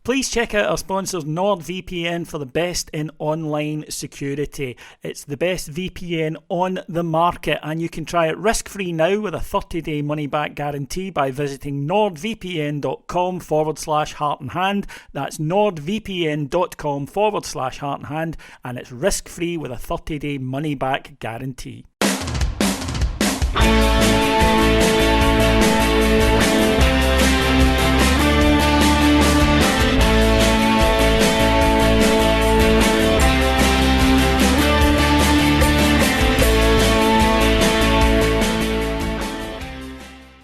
Please check out our sponsors NordVPN for the best in online security. It's the best VPN on the market, and you can try it risk-free now with a 30-day money-back guarantee by visiting nordvpn.com/heart and hand. That's nordvpn.com/heart and hand, and it's risk-free with a 30-day money-back guarantee.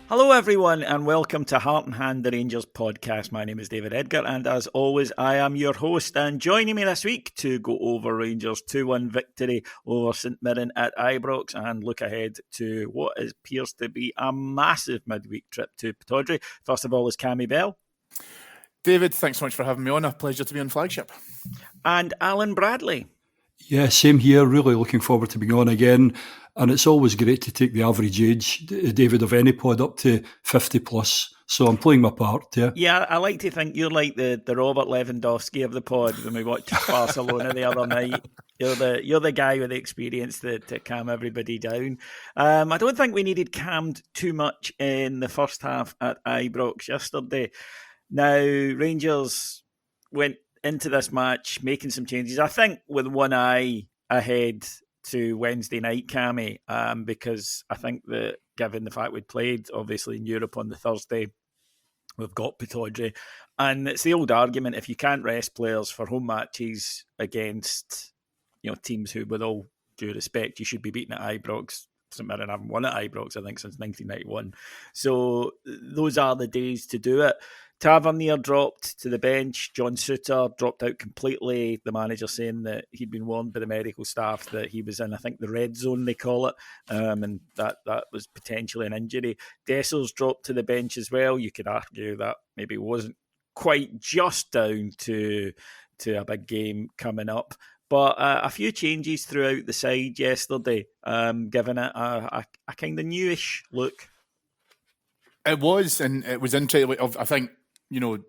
Hello everyone and welcome to Heart and Hand, the Rangers podcast. My name is David Edgar and as always I am your host, and joining me this week to go over Rangers' 2-1 victory over St Mirren at Ibrox and look ahead to what appears to be a massive midweek trip to Pittodrie. First of all is Cammy Bell. David, thanks so much for having me on. A pleasure to be on Flagship. And Alan Bradley. Yeah, same here. Really looking forward to being on again. And it's always great to take the average age, David, of any pod up to 50 plus. So I'm playing my part, yeah. Yeah, I like to think you're like the Robert Lewandowski of the pod when we watched Barcelona the other night. You're the guy with the experience to calm everybody down. I don't think we needed calmed too much in the first half at Ibrox yesterday. Now, Rangers went into this match making some changes, I think with one eye ahead to Wednesday night, Cammy, because I think that given the fact we'd played obviously in Europe on the Thursday, we've got Pittodrie, and it's the old argument, if you can't rest players for home matches against teams who, with all due respect, you should be beating at Ibrox. St Mirren haven't won at Ibrox, I think, since 1991. So those are the days to do it. Tavernier dropped to the bench. John Suter dropped out completely. The manager saying that he'd been warned by the medical staff that he was in, I think, the red zone, they call it, and that was potentially an injury. Dessers dropped to the bench as well. You could argue that maybe wasn't quite just down to a big game coming up. But a few changes throughout the side yesterday, giving it a kind of newish look. It was, and it was interesting. I think,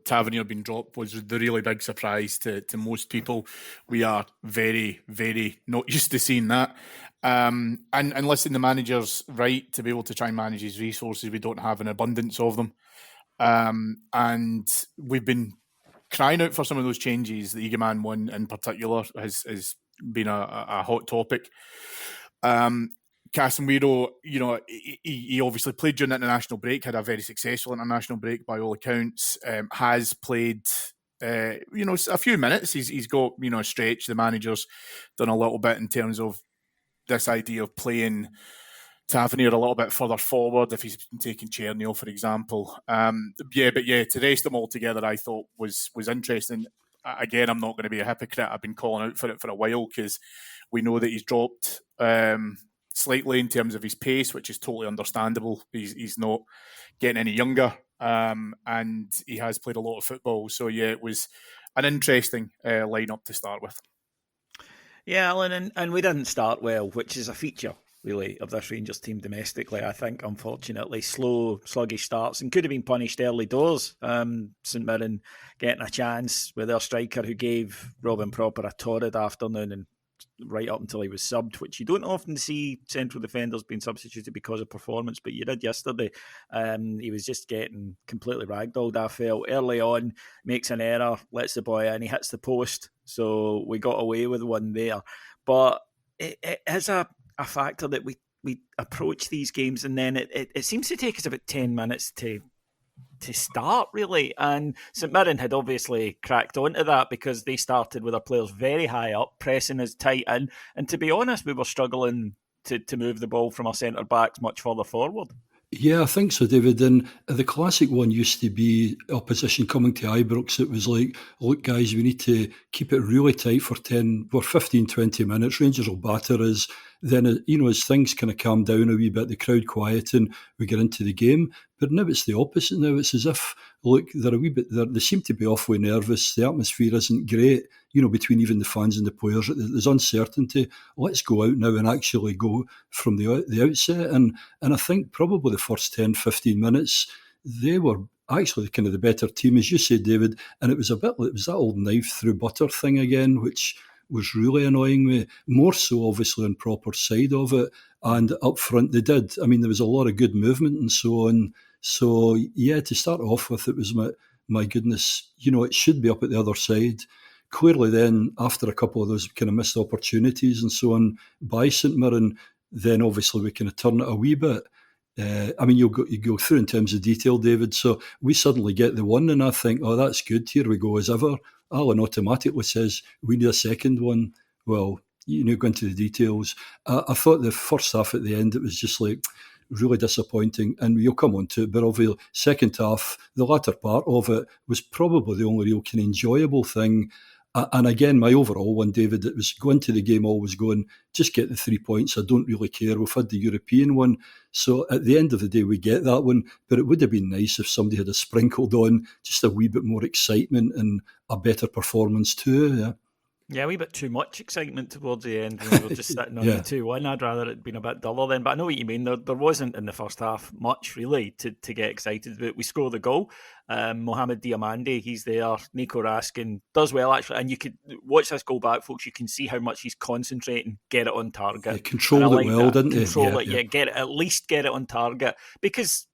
Tavernier being dropped was the really big surprise to most people. We are very, very not used to seeing that. And listen, the manager's right to be able to try and manage his resources. We don't have an abundance of them. And we've been crying out for some of those changes. The Eagleman one in particular has been a hot topic. Casemiro, he obviously played during the international break, had a very successful international break by all accounts, has played, a few minutes. He's got, a stretch. The manager's done a little bit in terms of this idea of playing Tavernier a little bit further forward if he's taking Chernial, for example. To rest them all together, I thought was interesting. Again, I'm not going to be a hypocrite. I've been calling out for it for a while because we know that he's dropped slightly in terms of his pace, which is totally understandable. He's not getting any younger, and he has played a lot of football. So yeah, it was an interesting lineup to start with. Yeah, Alan, and we didn't start well, which is a feature really of this Rangers team domestically. I think, unfortunately, slow, sluggish starts and could have been punished early doors. St Mirren getting a chance with their striker who gave Robin Proper a torrid afternoon and right up until he was subbed, which you don't often see central defenders being substituted because of performance, but you did yesterday. He was just getting completely ragdolled, I felt. Early on, makes an error, lets the boy in, he hits the post, so we got away with one there. But it is a factor that we approach these games and then it seems to take us about 10 minutes to start, really. And St Mirren had obviously cracked onto that because they started with their players very high up, pressing us tight in. And to be honest, we were struggling to move the ball from our centre-backs much further forward. Yeah, I think so, David. And the classic one used to be opposition coming to Ibrox. It was like, look, guys, we need to keep it really tight for 15, 20 minutes. Rangers will batter us. Then, as things kind of calm down a wee bit, the crowd quiet and we get into the game. But now it's the opposite. Now it's as if, look, they seem to be awfully nervous. The atmosphere isn't great, between even the fans and the players. There's uncertainty. Let's go out now and actually go from the outset. And I think probably the first 10, 15 minutes, they were actually kind of the better team, as you say, David. And it was it was that old knife through butter thing again, which was really annoying me. More so, obviously, on proper side of it. And up front, they did. I mean, there was a lot of good movement and so on. So, yeah, to start off with, it was my goodness, it should be up at the other side. Clearly then, after a couple of those kind of missed opportunities and so on by St Mirren, then obviously we kind of turn it a wee bit. I mean, you go through in terms of detail, David, so we suddenly get the one and I think, oh, that's good, here we go as ever. Alan automatically says, we need a second one. Well, go into the details. I thought the first half at the end, it was just like really disappointing, and you'll come on to it, but obviously second half, the latter part of it was probably the only real kind of enjoyable thing. And again, my overall one, David, it was going to the game always going, just get the 3 points. I don't really care. We've had the European one. So at the end of the day, we get that one. But it would have been nice if somebody had sprinkled on just a wee bit more excitement and a better performance too. Yeah. Yeah, a wee bit too much excitement towards the end when we were just sitting on the 2-1. I'd rather it had been a bit duller then. But I know what you mean. There wasn't in the first half much really to get excited about. We score the goal. Mohamed Diamande, he's there. Nico Raskin does well actually. And you could watch this goal back, folks. You can see how much he's concentrating, get it on target. He controlled it well, didn't he? Control it, at least get it on target. Because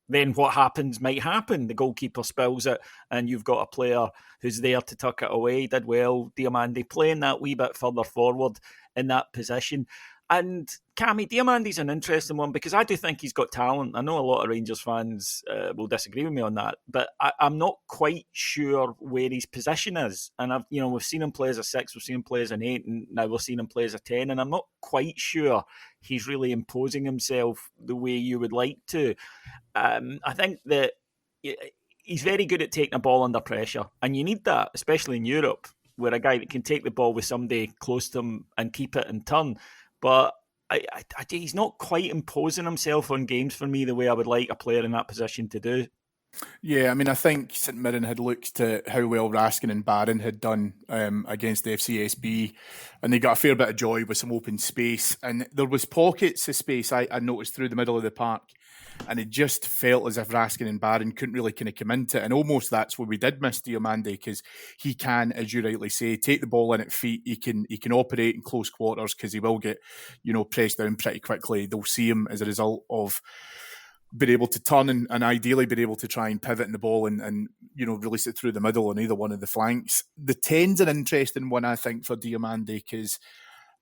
then what happens might happen. The goalkeeper spills it and you've got a player who's there to tuck it away. Did well, Diamande, playing that wee bit further forward in that position. And Cammy, Diamande's an interesting one because I do think he's got talent. I know a lot of Rangers fans will disagree with me on that, but I'm not quite sure where his position is. And we've seen him play as a 6, we've seen him play as an 8, and now we've seen him play as a 10. And I'm not quite sure he's really imposing himself the way you would like to. I think that he's very good at taking a ball under pressure, and you need that, especially in Europe, where a guy that can take the ball with somebody close to him and keep it and turn. But he's not quite imposing himself on games for me the way I would like a player in that position to do. Yeah, I mean, I think St Mirren had looked to how well Raskin and Barron had done against the FCSB, and they got a fair bit of joy with some open space. And there was pockets of space I noticed through the middle of the park, and it just felt as if Raskin and Barron couldn't really kind of come into it. And almost that's where we did miss Diamande, because he can, as you rightly say, take the ball in at feet. He can operate in close quarters because he will get, pressed down pretty quickly. They'll see him as a result of being able to turn and ideally being able to try and pivot in the ball and release it through the middle on either one of the flanks. The 10's an interesting one, I think, for Diamande, because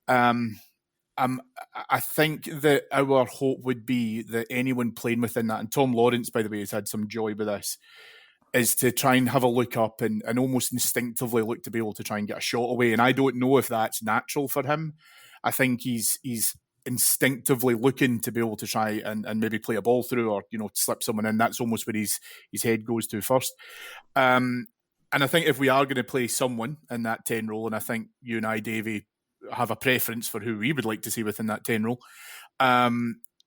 I think that our hope would be that anyone playing within that, and Tom Lawrence, by the way, has had some joy with this, is to try and have a look up and almost instinctively look to be able to try and get a shot away. And I don't know if that's natural for him. I think he's instinctively looking to be able to try and maybe play a ball through or, slip someone in. That's almost where his head goes to first. And I think if we are going to play someone in that 10 role, and I think you and I, Davey, have a preference for who we would like to see within that 10 role,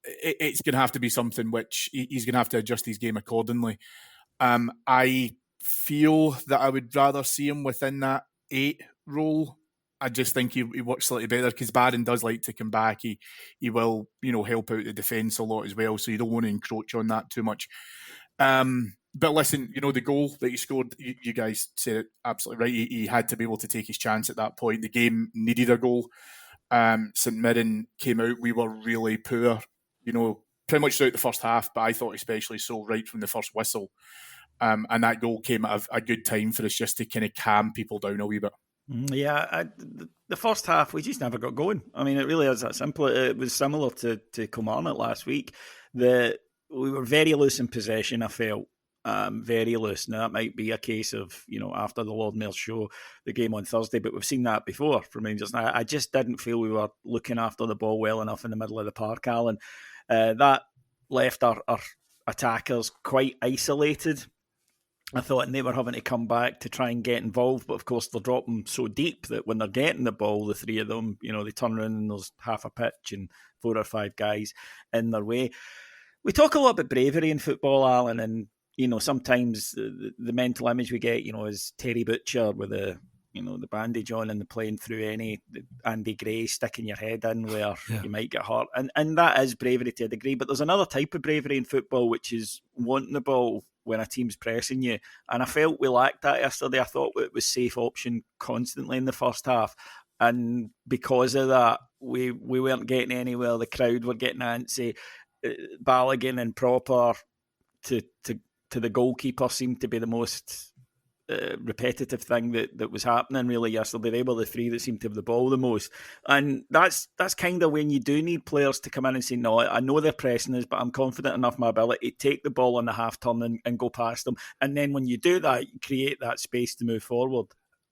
it's going to have to be something which he's going to have to adjust his game accordingly. I feel that I would rather see him within that 8 role. I just think he works slightly better because Barron does like to come back. He will, help out the defence a lot as well, so you don't want to encroach on that too much. But listen, the goal that he scored, you guys said it absolutely right. He had to be able to take his chance at that point. The game needed a goal. St Mirren came out, we were really poor, pretty much throughout the first half, but I thought especially so right from the first whistle. And that goal came at a good time for us just to kind of calm people down a wee bit. Yeah, the first half, we just never got going. I mean, it really is that simple. It was similar to Kilmarnock last week. We were very loose in possession, I felt. Very loose. Now, that might be a case of, after the Lord Mayor's show, the game on Thursday, but we've seen that before from Rangers. Now, I just didn't feel we were looking after the ball well enough in the middle of the park, Alan. That left our attackers quite isolated, I thought, and they were having to come back to try and get involved. But of course, they're dropping so deep that when they're getting the ball, the three of them, they turn around and there's half a pitch and 4 or 5 guys in their way. We talk a lot about bravery in football, Alan, and sometimes the mental image we get, is Terry Butcher with the the bandage on and the playing through any Andy Gray sticking your head in where you might get hurt. And that is bravery to a degree. But there's another type of bravery in football, which is wanting the ball when a team's pressing you. And I felt we lacked that yesterday. I thought it was safe option constantly in the first half. And because of that, we weren't getting anywhere. The crowd were getting antsy. Balogun and Proper to the goalkeeper seemed to be the most repetitive thing that was happening really yesterday. They were the three that seemed to have the ball the most, and that's kind of when you do need players to come in and say, no, I know they're pressing us, but I'm confident enough in my ability to take the ball on the half turn and go past them. And then when you do that, you create that space to move forward.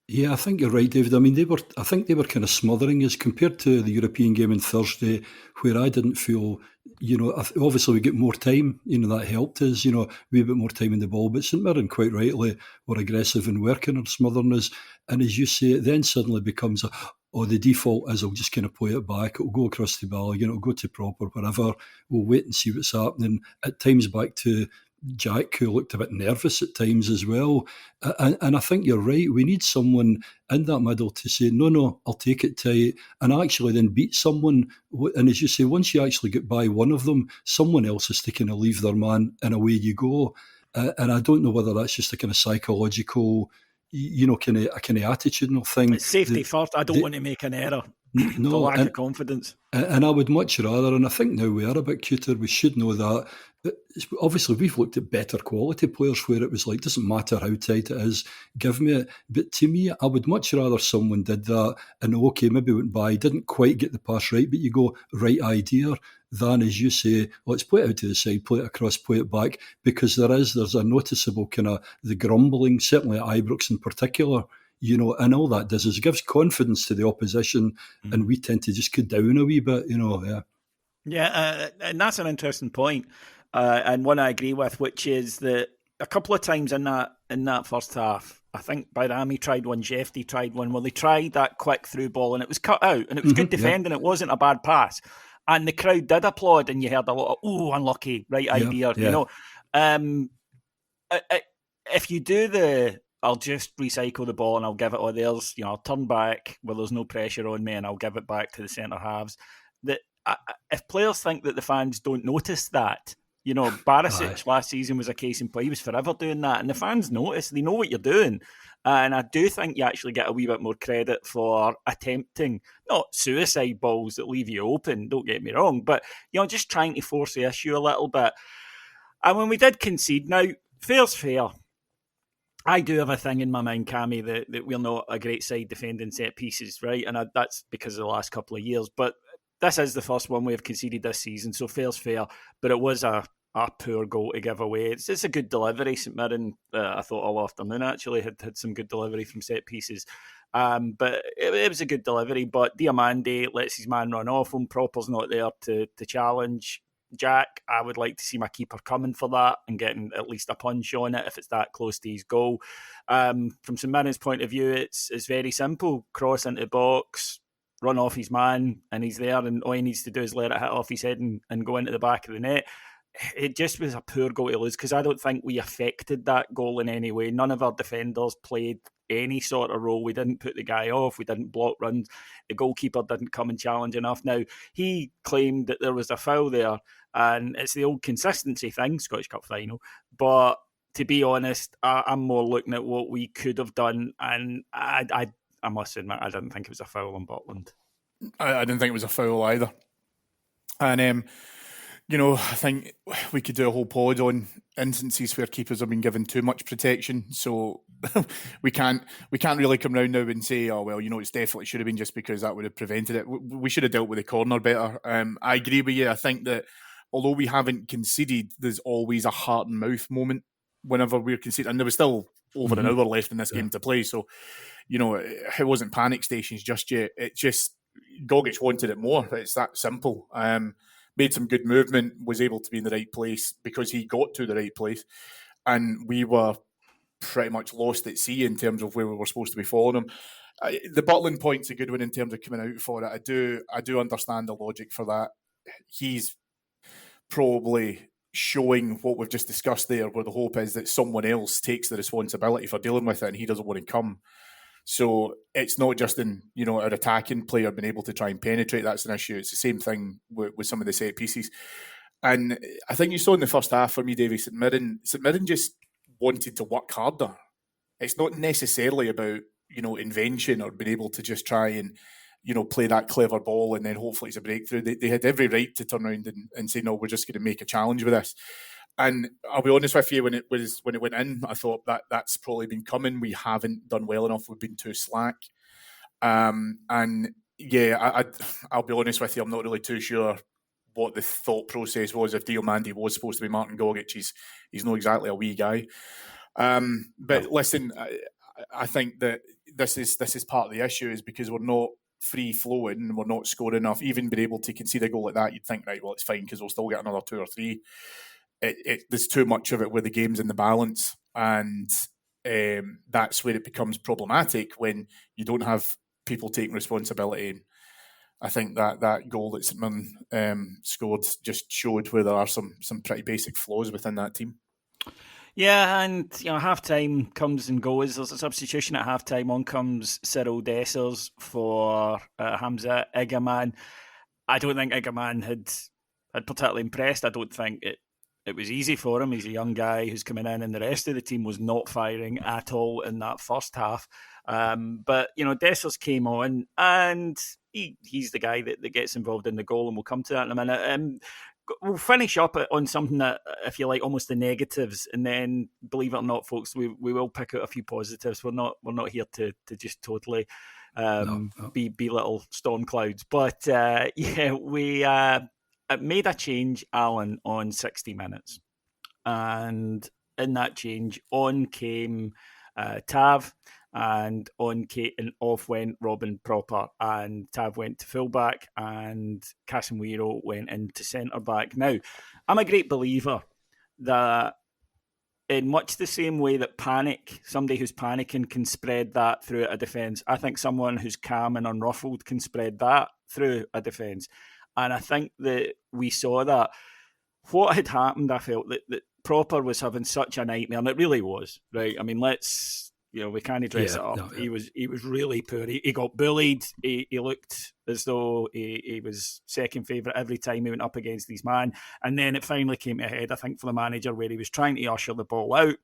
Yeah, I think you're right, David. I mean, I think they were kind of smothering us compared to the European game on Thursday, where I didn't feel, obviously we get more time, that helped us, we had a bit more time in the ball, but St Mirren, quite rightly, were aggressive and working on smothering us. And as you say, it then suddenly becomes the default is I'll just kind of play it back, it'll go across the ball, it'll go to Proper, whatever, we'll wait and see what's happening. At times back to Jack, who looked a bit nervous at times as well. And I think you're right. We need someone in that middle to say, no, I'll take it tight, and actually then beat someone. And as you say, once you actually get by one of them, someone else is to kind of leave their man, and away you go. And I don't know whether that's just a kind of psychological, kind of attitudinal thing. It's safety first. I don't want to make an error. No, the lack of confidence. And I would much rather, and I think now we are a bit cuter, we should know that. Obviously, we've looked at better quality players where it was like, doesn't matter how tight it is, give me it. But to me, I would much rather someone did that and okay, maybe went by, didn't quite get the pass right, but you go, right idea, than, as you say, let's play it out to the side, play it across, play it back, because there's a noticeable kind of the grumbling, certainly at Ibrox in particular, and all that does is it gives confidence to the opposition, and we tend to just go down a wee bit, yeah. Yeah, and that's an interesting point, and one I agree with, which is that a couple of times in that first half, I think Bayrami tried one, Jefty tried one, well, they tried that quick through ball, and it was cut out, and it was good defending, It wasn't a bad pass, and the crowd did applaud, and you heard a lot of, unlucky, right idea, if you do I'll just recycle the ball and I'll give it, I'll turn back where there's no pressure on me and I'll give it back to the centre halves. If players think that the fans don't notice that, Barisic last season was a case in point. He was forever doing that, and the fans notice. They know what you're doing, and I do think you actually get a wee bit more credit for attempting not suicide balls that leave you open. Don't get me wrong, but just trying to force the issue a little bit. And when we did concede, now fair's fair. I do have a thing in my mind, Cammy, that we're not a great side defending set pieces, right? And that's because of the last couple of years. But this is the first one we've conceded this season, so fair's fair. But it was a poor goal to give away. It's a good delivery. St Mirren, I thought all afternoon actually had some good delivery from set pieces. But it was a good delivery. But Diamande lets his man run off him. Proper's not there to challenge Jack. I would like to see my keeper coming for that and getting at least a punch on it if it's that close to his goal. From St Mirren's point of view, it's very simple. Cross into the box, run off his man, and he's there, and all he needs to do is let it hit off his head and go into the back of the net. It just was a poor goal to lose because I don't think we affected that goal in any way. None of our defenders played any sort of role. We didn't put the guy off. We didn't block runs. The goalkeeper didn't come and challenge enough. Now, he claimed that there was a foul there, and it's the old consistency thing, Scottish Cup final. But to be honest, I'm more looking at what we could have done, and I must admit, I didn't think it was a foul on Butland. I didn't think it was a foul either. And, I think we could do a whole pod on instances where keepers have been given too much protection. So we can't really come round now and say, oh, well, it's definitely should have been just because that would have prevented it. We should have dealt with the corner better. I agree with you. I think that although we haven't conceded, there's always a heart and mouth moment whenever we're conceding. And there was still over an hour left in this game to play. So, it wasn't panic stations just yet. It just, Gogic wanted it more. It's that simple. Made some good movement, was able to be in the right place because he got to the right place. And we were pretty much lost at sea in terms of where we were supposed to be following him. The Butland point's a good one in terms of coming out for it. I do understand the logic for that. He's probably showing what we've just discussed there, where the hope is that someone else takes the responsibility for dealing with it and he doesn't want to come. So it's not just in, our attacking player being able to try and penetrate. That's an issue. It's the same thing with some of the set pieces. And I think you saw in the first half for me, Davey, St Mirren just wanted to work harder. It's not necessarily about, invention or being able to just try and, play that clever ball and then hopefully it's a breakthrough. They had every right to turn around and say, no, we're just going to make a challenge with this. And I'll be honest with you, when it went in, I thought that's probably been coming. We haven't done well enough. We've been too slack. And yeah, I'll be honest with you, I'm not really too sure what the thought process was. If Diomande was supposed to be Martin Gogic, he's not exactly a wee guy. But listen, I think that this is part of the issue, is because we're not free flowing and we're not scoring enough. Even being able to concede a goal like that, you'd think, right, well, it's fine because we'll still get another 2 or 3. There's too much of it where the game's in the balance, and that's where it becomes problematic when you don't have people taking responsibility. And I think that goal that St Mirren scored just showed where there are some pretty basic flaws within that team. Yeah, and half-time comes and goes. There's a substitution at half-time. On comes Cyril Dessers for Hamza Igaman. I don't think Igaman had particularly impressed. I don't think it was easy for him. He's a young guy who's coming in, and the rest of the team was not firing at all in that first half. But Dessers came on, and he's the guy that gets involved in the goal, and we'll come to that in a minute. We'll finish up on something that, if you like, almost the negatives, and then, believe it or not, folks, we will pick out a few positives. We're not here to just totally be little storm clouds. But we made a change, Alan, on 60 minutes, and in that change, on came Tav. And off went Robin Proper, and Tav went to fullback, and Casemiro went into centre back. Now, I'm a great believer that, in much the same way that somebody who's panicking can spread that through a defence, I think someone who's calm and unruffled can spread that through a defence. And I think that we saw that. What had happened, I felt that Proper was having such a nightmare, and it really was, right? I mean, we can't dress it up. No. He was really poor. He got bullied. He looked as though he was second favourite every time he went up against his man. And then it finally came to a head, I think, for the manager, where he was trying to usher the ball out.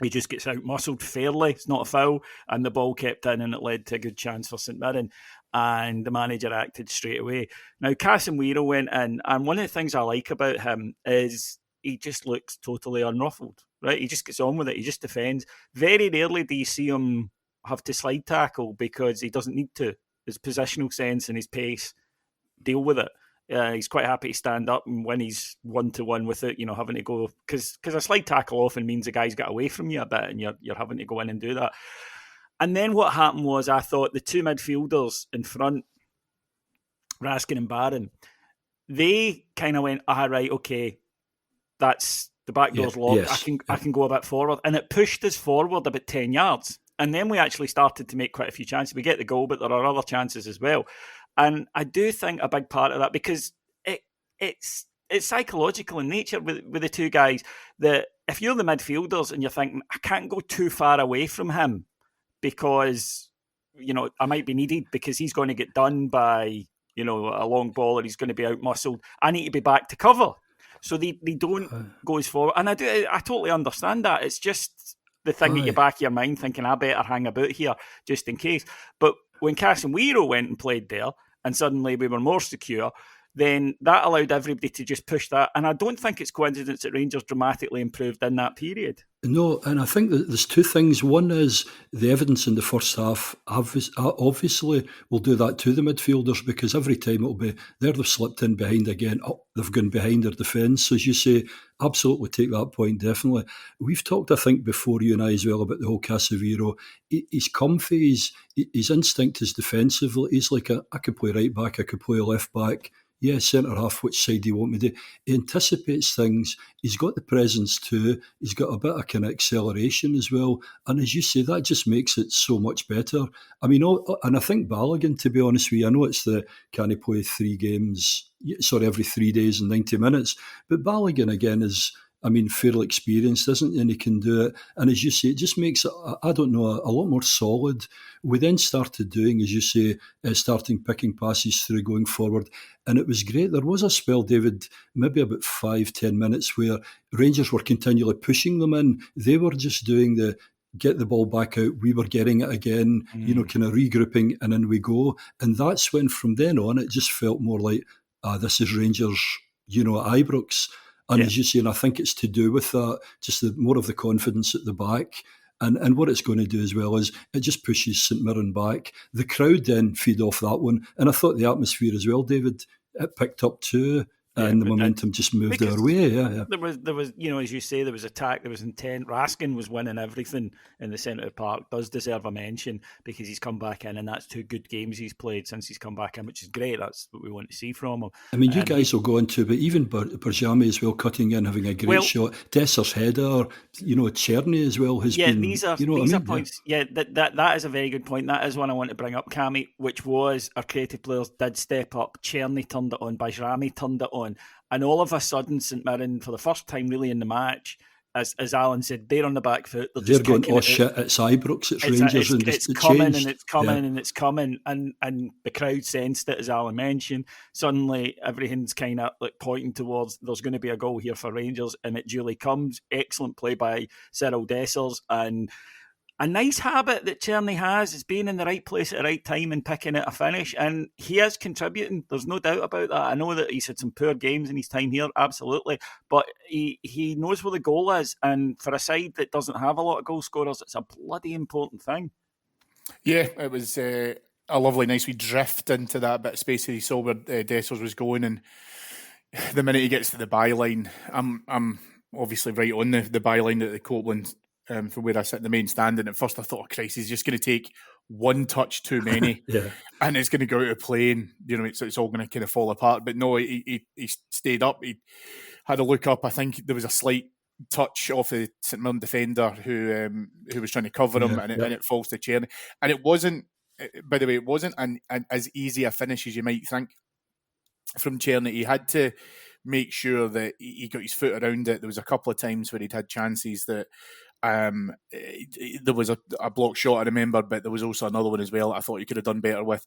He just gets out-muscled fairly. It's not a foul. And the ball kept in, and it led to a good chance for St Mirren. And the manager acted straight away. Now, Casemiro went in, and one of the things I like about him is he just looks totally unruffled, right? He just gets on with it. He just defends. Very rarely do you see him have to slide tackle because he doesn't need to. His positional sense and his pace deal with it. He's quite happy to stand up, and when he's 1-to-1 with it, having to go, because a slide tackle often means the guy's got away from you a bit, and you're having to go in and do that. And then what happened was, I thought the two midfielders in front, Raskin and Barron, they kind of went, right, okay, that's the back door's locked. Yes. I can go a bit forward, and it pushed us forward about 10 yards. And then we actually started to make quite a few chances. We get the goal, but there are other chances as well. And I do think a big part of that, because it's psychological in nature with the two guys, that if you're the midfielders and you're thinking, I can't go too far away from him because, I might be needed because he's going to get done by, a long ball, or he's going to be out-muscled. I need to be back to cover. So they don't go as forward. And I totally understand that. It's just the thing at your back of your mind, thinking, I better hang about here just in case. But when Casemiro went and played there, and suddenly we were more secure, then that allowed everybody to just push that. And I don't think it's coincidence that Rangers dramatically improved in that period. No, and I think that there's two things. One is the evidence in the first half obviously will do that to the midfielders, because every time it'll be there, they've slipped in behind again, they've gone behind their defence. So as you say, absolutely take that point, definitely. We've talked, I think, before, you and I as well, about the whole Casemiro. He's comfy, his instinct is defensively. He's like, I could play right back, I could play left back. Yeah, centre-half, which side do you want me to do? He anticipates things. He's got the presence too. He's got a bit of kind of acceleration as well. And as you say, that just makes it so much better. I mean, and I think Balogun, to be honest with you, I know it's can he play 3 games, every 3 days and 90 minutes. But Balogun, again, is, fairly experienced, isn't he? And he can do it. And as you say, it just makes it, I don't know, a lot more solid. We then started doing, as you say, starting picking passes through going forward. And it was great. There was a spell, David, maybe about 5-10 minutes where Rangers were continually pushing them in. They were just doing the get the ball back out, we were getting it again, kind of regrouping, and in we go. And that's when from then on it just felt more like, this is Rangers, at Ibrox. And as you say, and I think it's to do with that, just more of the confidence at the back. And what it's going to do as well is it just pushes St Mirren back. The crowd then feed off that one. And I thought the atmosphere as well, David, it picked up too. And the momentum just moved our way. Yeah. There was, as you say, there was attack, there was intent. Raskin was winning everything in the centre of the park. Does deserve a mention because he's come back in, and that's 2 good games he's played since he's come back in, which is great. That's what we want to see from him. I mean, you guys will go into, but even Berjami as well, cutting in, having a great shot. Desser's header, Czerny as well has been. These are points. Yeah, that is a very good point. That is one I want to bring up, Cammy, which was our creative players did step up. Czerny turned it on, Bajrami turned it on. And all of a sudden, St Mirren, for the first time really in the match, as Alan said, they're on the back foot. They're going, shit, it's Ibrox, it's Rangers. It's coming and it's coming and it's coming. And the crowd sensed it, as Alan mentioned. Suddenly, everything's kind of like pointing towards there's going to be a goal here for Rangers, and it duly comes. Excellent play by Cyril Dessers, and a nice habit that Czerny has is being in the right place at the right time and picking out a finish, and he is contributing. There's no doubt about that. I know that he's had some poor games in his time here, absolutely, but he knows where the goal is, and for a side that doesn't have a lot of goal scorers, it's a bloody important thing. Yeah, it was a lovely, nice wee drift into that bit of space that he saw where Dessers was going, and the minute he gets to the byline, I'm obviously right on the byline at the Copeland. From where I sit in the main stand, and at first I thought, oh, Christ, he's just going to take one touch too many, and it's going to go out of play, and it's all going to kind of fall apart. But no, he stayed up. He had a look up. I think there was a slight touch off the St Mirren defender who was trying to cover him, and it falls to Czerny. And it wasn't, by the way, it wasn't an as easy a finish as you might think from Czerny. He had to make sure that he got his foot around it. There was a couple of times where he'd had chances that there was a block shot, I remember, but there was also another one as well I thought he could have done better with.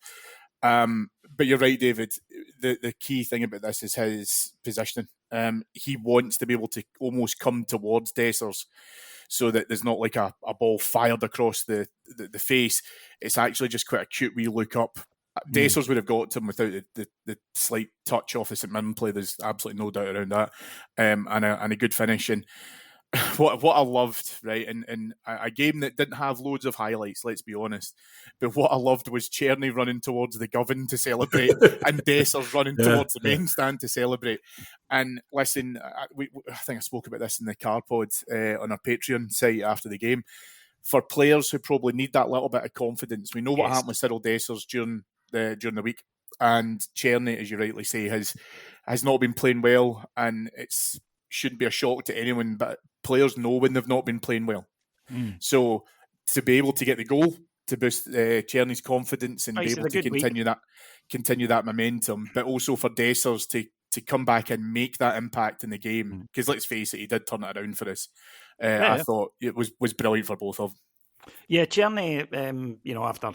But you're right, David. The key thing about this is his positioning. He wants to be able to almost come towards Dessers so that there's not like a ball fired across the face. It's actually just quite a cute wee look up. Dessers would have got to him without the slight touch off the St Mirren play. There's absolutely no doubt around that. And a good finish. And what I loved, right, in a game that didn't have loads of highlights, let's be honest, but what I loved was Czerny running towards the Govan to celebrate and Dessers running towards the main stand to celebrate. And listen, I think I spoke about this in the car pod on our Patreon site after the game. For players who probably need that little bit of confidence, we know what happened with Cyril Dessers during the week, and Czerny, as you rightly say, has not been playing well, and it's shouldn't be a shock to anyone, but players know when they've not been playing well. So to be able to get the goal to boost Czerny's confidence and be able to continue that momentum, but also for Dessers to come back and make that impact in the game, because let's face it, he did turn it around for us. I thought it was brilliant for both of them. Yeah, Czerny, after,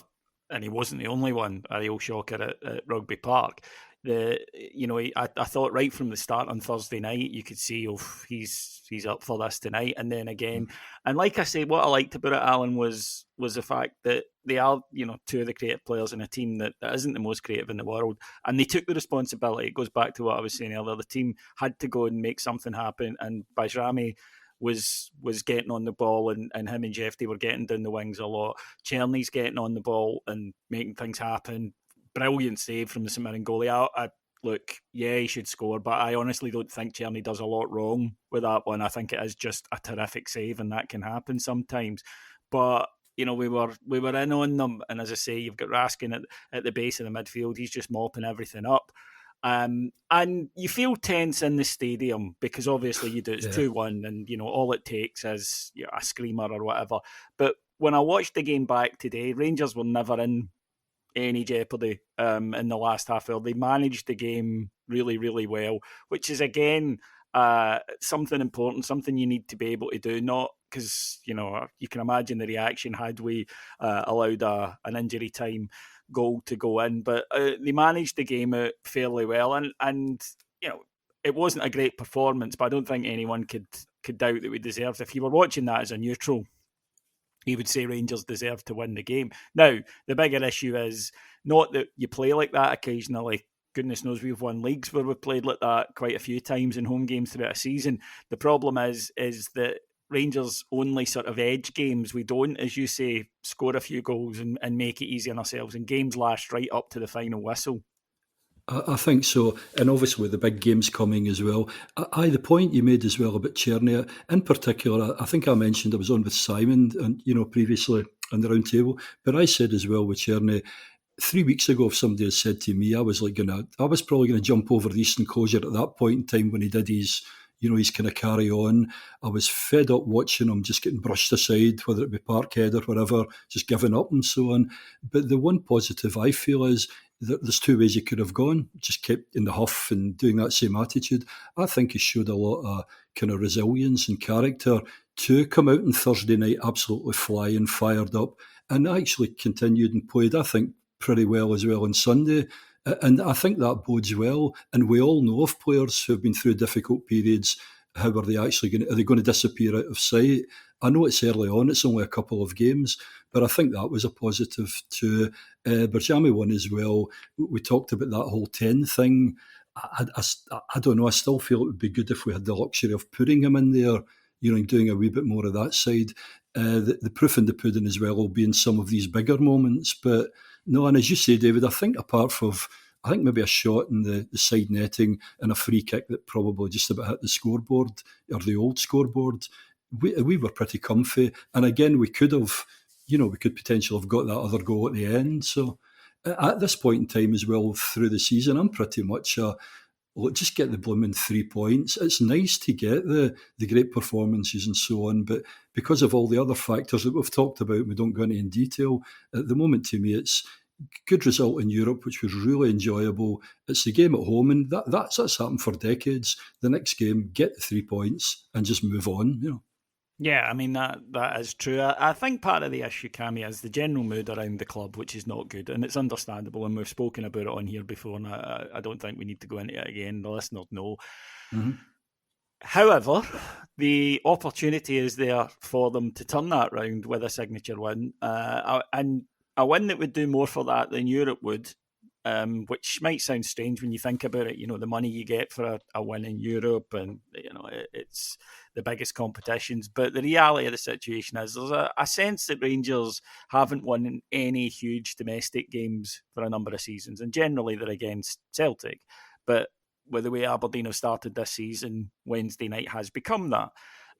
and he wasn't the only one, a real shocker at Rugby Park. I thought right from the start on Thursday night, you could see, he's up for this tonight. And then again, and like I say, what I liked about it, Alan, was the fact that they are, 2 of the creative players in a team that isn't the most creative in the world. And they took the responsibility. It goes back to what I was saying earlier. The team had to go and make something happen. And Bajrami was getting on the ball, and him and Jeffy were getting down the wings a lot. Czerny's getting on the ball and making things happen. Brilliant save from the St Mirren goalie. He should score, but I honestly don't think Czerny does a lot wrong with that one. I think it is just a terrific save, and that can happen sometimes. But we were in on them, and as I say, you've got Raskin at the base of the midfield. He's just mopping everything up. And you feel tense in the stadium because obviously you do. It's 2-1, and all it takes is a screamer or whatever. But when I watched the game back today, Rangers were never in any jeopardy in the last half hour. They managed the game really, really well, which is again something important, something you need to be able to do, not because, you can imagine the reaction had we allowed an injury time goal to go in, but they managed the game out fairly well, and it wasn't a great performance, but I don't think anyone could doubt that we deserved. If you were watching that as a neutral, you would say Rangers deserve to win the game. Now, the bigger issue is not that you play like that occasionally. Goodness knows we've won leagues where we've played like that quite a few times in home games throughout a season. The problem is that Rangers only sort of edge games. We don't, as you say, score a few goals and make it easy on ourselves, and games last right up to the final whistle. I think so, and obviously with the big games coming as well. The point you made as well about Cherny, in particular, I think I mentioned I was on with Simon, and previously on the round table, but I said as well with Cherny, 3 weeks ago, if somebody had said to me, I was probably going to jump over the eastern closure at that point in time when he did his kind of carry on. I was fed up watching him just getting brushed aside, whether it be Parkhead or whatever, just giving up and so on. But the one positive I feel is that there's two ways he could have gone. Just kept in the huff and doing that same attitude. I think he showed a lot of kind of resilience and character to come out on Thursday night absolutely flying, fired up, and actually continued and played, I think, pretty well as well on Sunday. And I think that bodes well. And we all know of players who have been through difficult periods. How are they actually going to, are they going to disappear out of sight? I know it's early on, it's only a couple of games, but I think that was a positive too. Berjami one as well. We talked about that whole 10 thing. I don't know, I still feel it would be good if we had the luxury of putting him in there, and doing a wee bit more of that side. The proof in the pudding as well will be in some of these bigger moments. But no, and as you say, David, I think apart from, maybe a shot in the side netting and a free kick that probably just about hit the scoreboard or the old scoreboard, we were pretty comfy. And again, we could have, we could potentially have got that other goal at the end. So at this point in time as well through the season, I'm pretty much just get the blooming 3 points. It's nice to get the great performances and so on, but because of all the other factors that we've talked about, we don't go into in detail. At the moment, to me, it's good result in Europe, which was really enjoyable. It's the game at home, and that's happened for decades. The next game, get the 3 points and just move on. Yeah, I mean, that is true. I think part of the issue, Cammy, is the general mood around the club, which is not good, and it's understandable, and we've spoken about it on here before, and I don't think we need to go into it again. The listeners know. Mm-hmm. However, the opportunity is there for them to turn that round with a signature win, and a win that would do more for that than Europe would, which might sound strange when you think about it. The money you get for a win in Europe, and it's the biggest competitions. But the reality of the situation is there's a sense that Rangers haven't won in any huge domestic games for a number of seasons, and generally they're against Celtic. But with the way Aberdeen have started this season, Wednesday night has become that.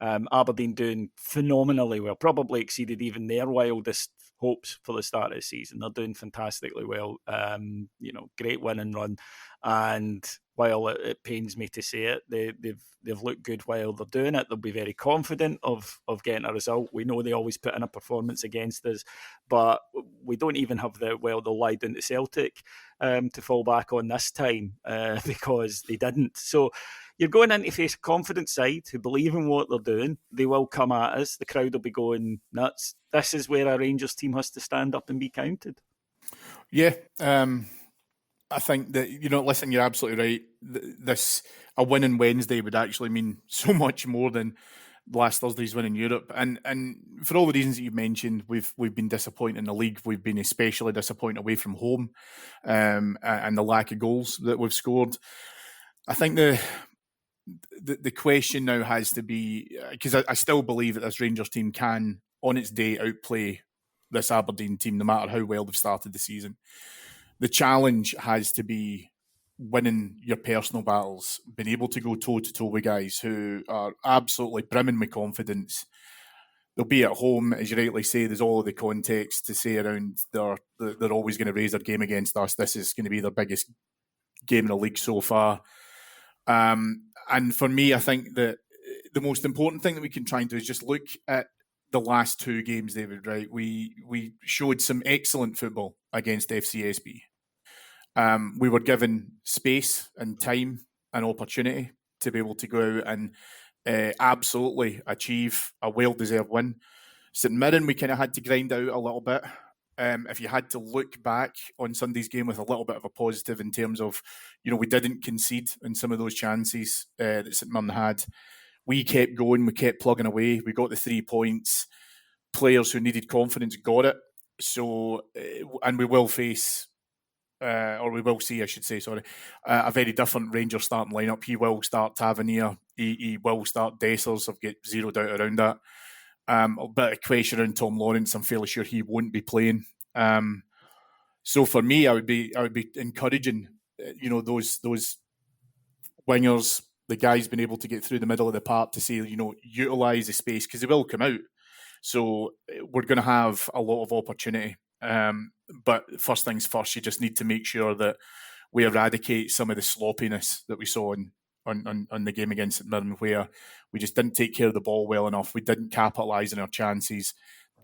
Aberdeen doing phenomenally well, probably exceeded even their wildest hopes for the start of the season. They're doing fantastically well. Great win and run, and while it pains me to say it, they've looked good while they're doing it. They'll be very confident of getting a result. We know they always put in a performance against us, but we don't even have they'll lie down to Celtic to fall back on this time because they didn't. So you're going in to face a confident side who believe in what they're doing. They will come at us. The crowd will be going nuts. This is where a Rangers team has to stand up and be counted. Yeah, I think that, listen, you're absolutely right. A win on Wednesday would actually mean so much more than last Thursday's win in Europe. And for all the reasons that you've mentioned, we've been disappointed in the league. We've been especially disappointed away from home, and the lack of goals that we've scored. I think the question now has to be, because I still believe that this Rangers team can, on its day, outplay this Aberdeen team, no matter how well they've started the season. The challenge has to be winning your personal battles, being able to go toe-to-toe with guys who are absolutely brimming with confidence. They'll be at home, as you rightly say, there's all of the context to say around they're always going to raise their game against us. This is going to be their biggest game in the league so far. And for me, I think that the most important thing that we can try and do is just look at the last two games, David, right? We showed some excellent football against FCSB. We were given space and time and opportunity to be able to go out and absolutely achieve a well-deserved win. St Mirren, we kind of had to grind out a little bit. If you had to look back on Sunday's game with a little bit of a positive in terms of, we didn't concede in some of those chances that St Mirren had. We kept going, we kept plugging away, we got the 3 points. Players who needed confidence got it. So, and we will face, or we will see, I should say, a very different Rangers starting lineup. He will start Tavernier, he will start Dessers, I've got zero doubt around that. A bit of question around Tom Lawrence. I'm fairly sure he won't be playing. So for me, I would be encouraging, those wingers, the guys being able to get through the middle of the park to say, utilise the space, because they will come out. So we're going to have a lot of opportunity. But first things first, you just need to make sure that we eradicate some of the sloppiness that we saw on the game against St Mirren, where we just didn't take care of the ball well enough. We didn't capitalise on our chances.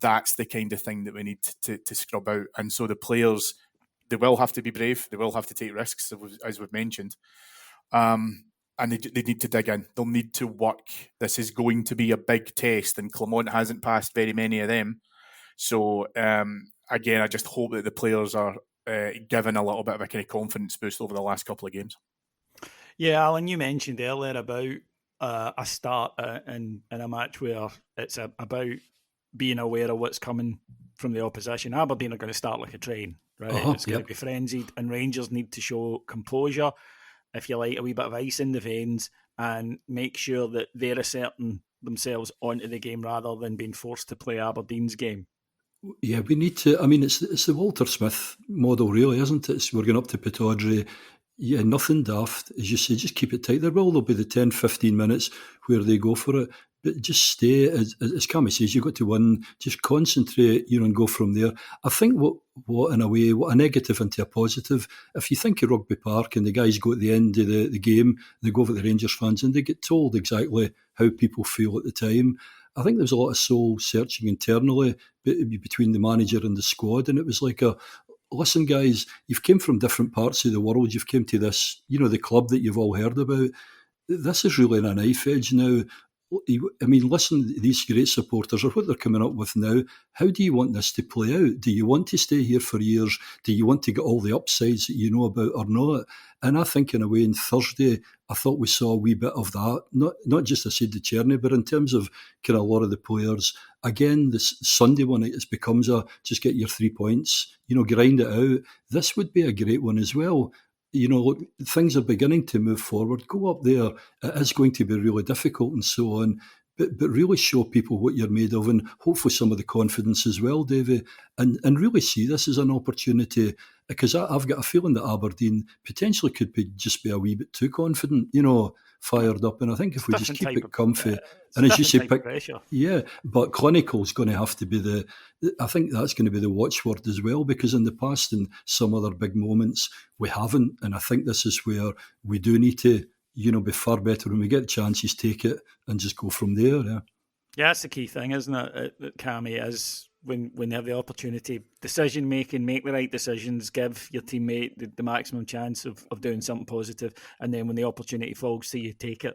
That's the kind of thing that we need to scrub out. And so the players, they will have to be brave. They will have to take risks, as we've mentioned. And they need to dig in. They'll need to work. This is going to be a big test, and Clermont hasn't passed very many of them. So, again, I just hope that the players are given a little bit of a kind of confidence boost over the last couple of games. Yeah, Alan, you mentioned earlier about a start in a match where it's about being aware of what's coming from the opposition. Aberdeen are going to start like a train, right? It's going to be frenzied, and Rangers need to show composure, if you like, a wee bit of ice in the veins, and make sure that they're asserting themselves onto the game rather than being forced to play Aberdeen's game. Yeah, we need to. I mean, it's the Walter Smith model, really, isn't it? We're going up to Pittodrie. Yeah, nothing daft. As you say, just keep it tight. There'll be the 10, 15 minutes where they go for it. But just stay, as Cammy says, you've got to win. Just concentrate, and go from there. I think what in a way, what a negative into a positive. If you think of Rugby Park and the guys go at the end of the game, they go over the Rangers fans and they get told exactly how people feel at the time. I think there was a lot of soul searching internally between the manager and the squad, and it was like listen, guys, you've come from different parts of the world. You've come to this, the club that you've all heard about. This is really on a knife edge now. I mean, listen, these great supporters are what they're coming up with now. How do you want this to play out? Do you want to stay here for years? Do you want to get all the upsides that you know about or not? And I think in a way on Thursday, I thought we saw a wee bit of that. Not just I said the Cherny, but in terms of kind of a lot of the players. Again, this Sunday one, it becomes just get your 3 points, grind it out. This would be a great one as well. Look, things are beginning to move forward. Go up there. It is going to be really difficult and so on. But really show people what you're made of, and hopefully some of the confidence as well, Davy. And really see this as an opportunity, because I've got a feeling that Aberdeen potentially could just be a wee bit too confident, fired up. And I think if we just keep it comfy, and as you say, but clinical is going to have to be I think that's going to be the watchword as well, because in the past, in some other big moments, we haven't. And I think this is where we do need to, be far better when we get chances, take it and just go from there. Yeah, that's the key thing, isn't it, Cammy, is when they have the opportunity, decision making, make the right decisions, give your teammate the maximum chance of doing something positive, and then when the opportunity falls to you, take it.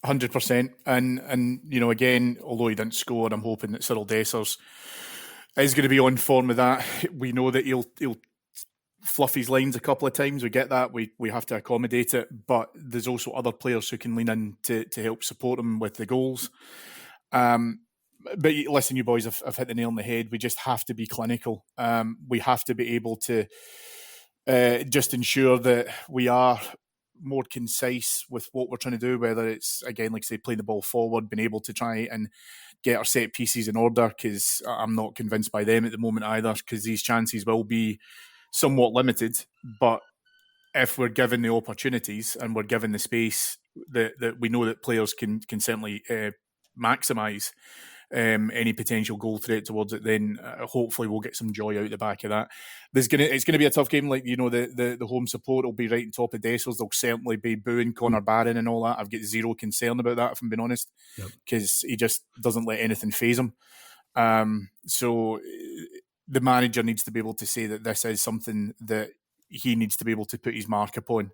100%. And again, although he didn't score, I'm hoping that Cyril Dessers is going to be on form with that. We know that he'll fluff his lines a couple of times. We get that. We have to accommodate it. But there's also other players who can lean in to help support him with the goals. But listen, you boys have hit the nail on the head. We just have to be clinical. We have to be able to just ensure that we are more concise with what we're trying to do, whether it's, again, like I say, playing the ball forward, being able to try and get our set pieces in order, because I'm not convinced by them at the moment either, because these chances will be somewhat limited. But if we're given the opportunities and we're given the space, that we know that players can certainly maximise any potential goal threat towards it, then hopefully we'll get some joy out the back of that. It's going to be a tough game. Like, the home support will be right on top of Dessers. They'll certainly be booing Conor Barron and all that. I've got zero concern about that, if I'm being honest, because he just doesn't let anything faze him. So the manager needs to be able to say that this is something that he needs to be able to put his mark upon.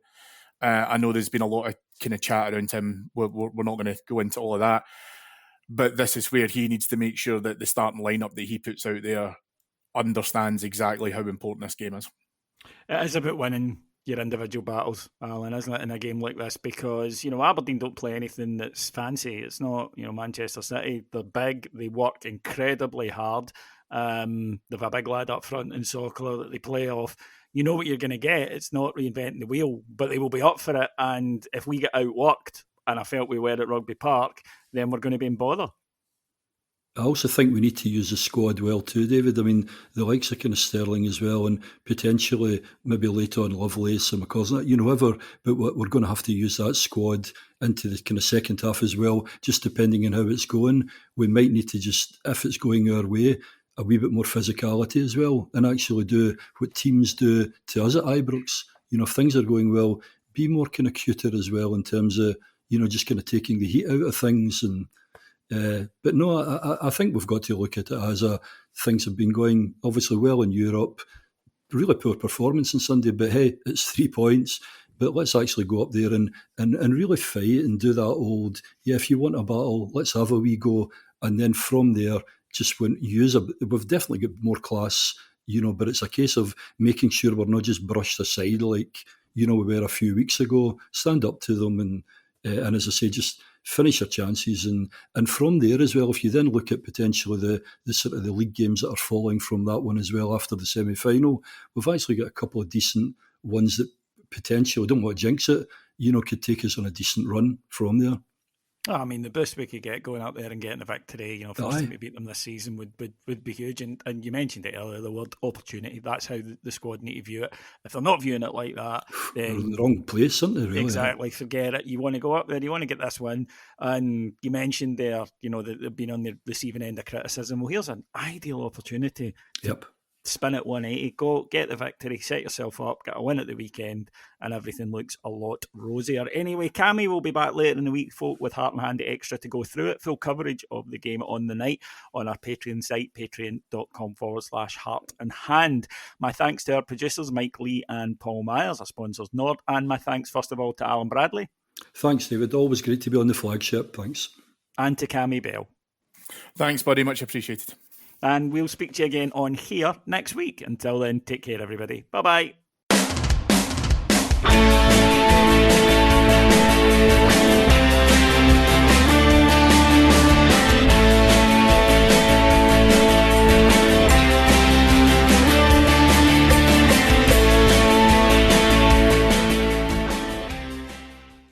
I know there's been a lot of kind of chat around him. We're not going to go into all of that. But this is where he needs to make sure that the starting lineup that he puts out there understands exactly how important this game is. It is about winning your individual battles, Alan, isn't it, in a game like this? Because, Aberdeen don't play anything that's fancy. It's not, Manchester City. They're big. They work incredibly hard. They've a big lad up front in Sokler that they play off. You know what you're going to get. It's not reinventing the wheel, but they will be up for it. And if we get outworked, and I felt we were at Rugby Park, then we're going to be in bother. I also think we need to use the squad well too, David. I mean, the likes of kind of Sterling as well, and potentially maybe later on Lovelace and McCausland, whoever, but we're going to have to use that squad into the kind of second half as well, just depending on how it's going. We might need to just, if it's going our way, a wee bit more physicality as well, and actually do what teams do to us at Ibrox. If things are going well, be more kind of cuter as well in terms of, just kind of taking the heat out of things. And but no, I think we've got to look at it as things have been going obviously well in Europe. Really poor performance on Sunday, but hey, it's 3 points. But let's actually go up there and really fight and do that old, if you want a battle, let's have a wee go. And then from there, just we've definitely got more class, but it's a case of making sure we're not just brushed aside like, we were a few weeks ago. Stand up to them and as I say, just finish your chances. And from there as well, if you then look at potentially the sort of the league games that are following from that one as well after the semi-final, we've actually got a couple of decent ones that potentially, I don't want to jinx it, could take us on a decent run from there. I mean, the boost we could get going up there and getting a victory, first time we beat them this season would be huge. And you mentioned it earlier, the word opportunity. That's how the squad need to view it. If they're not viewing it like that, then they're in the wrong place, aren't they? Really? Exactly. Forget it. You want to go up there. You want to get this win. And you mentioned there, that they've been on the receiving end of criticism. Well, here's an ideal opportunity. Yep. Spin it 180, go get the victory, set yourself up, get a win at the weekend, and everything looks a lot rosier. Anyway, Cammy will be back later in the week, folk, with Heart and Hand Extra to go through it. Full coverage of the game on the night on our Patreon site, patreon.com/heart and hand. My thanks to our producers, Mike Lee and Paul Myers, our sponsors, Nord, and my thanks, first of all, to Alan Bradley. Thanks, David. Always great to be on the flagship. Thanks. And to Cammy Bell. Thanks, buddy. Much appreciated. And we'll speak to you again on here next week. Until then, take care, everybody. Bye-bye.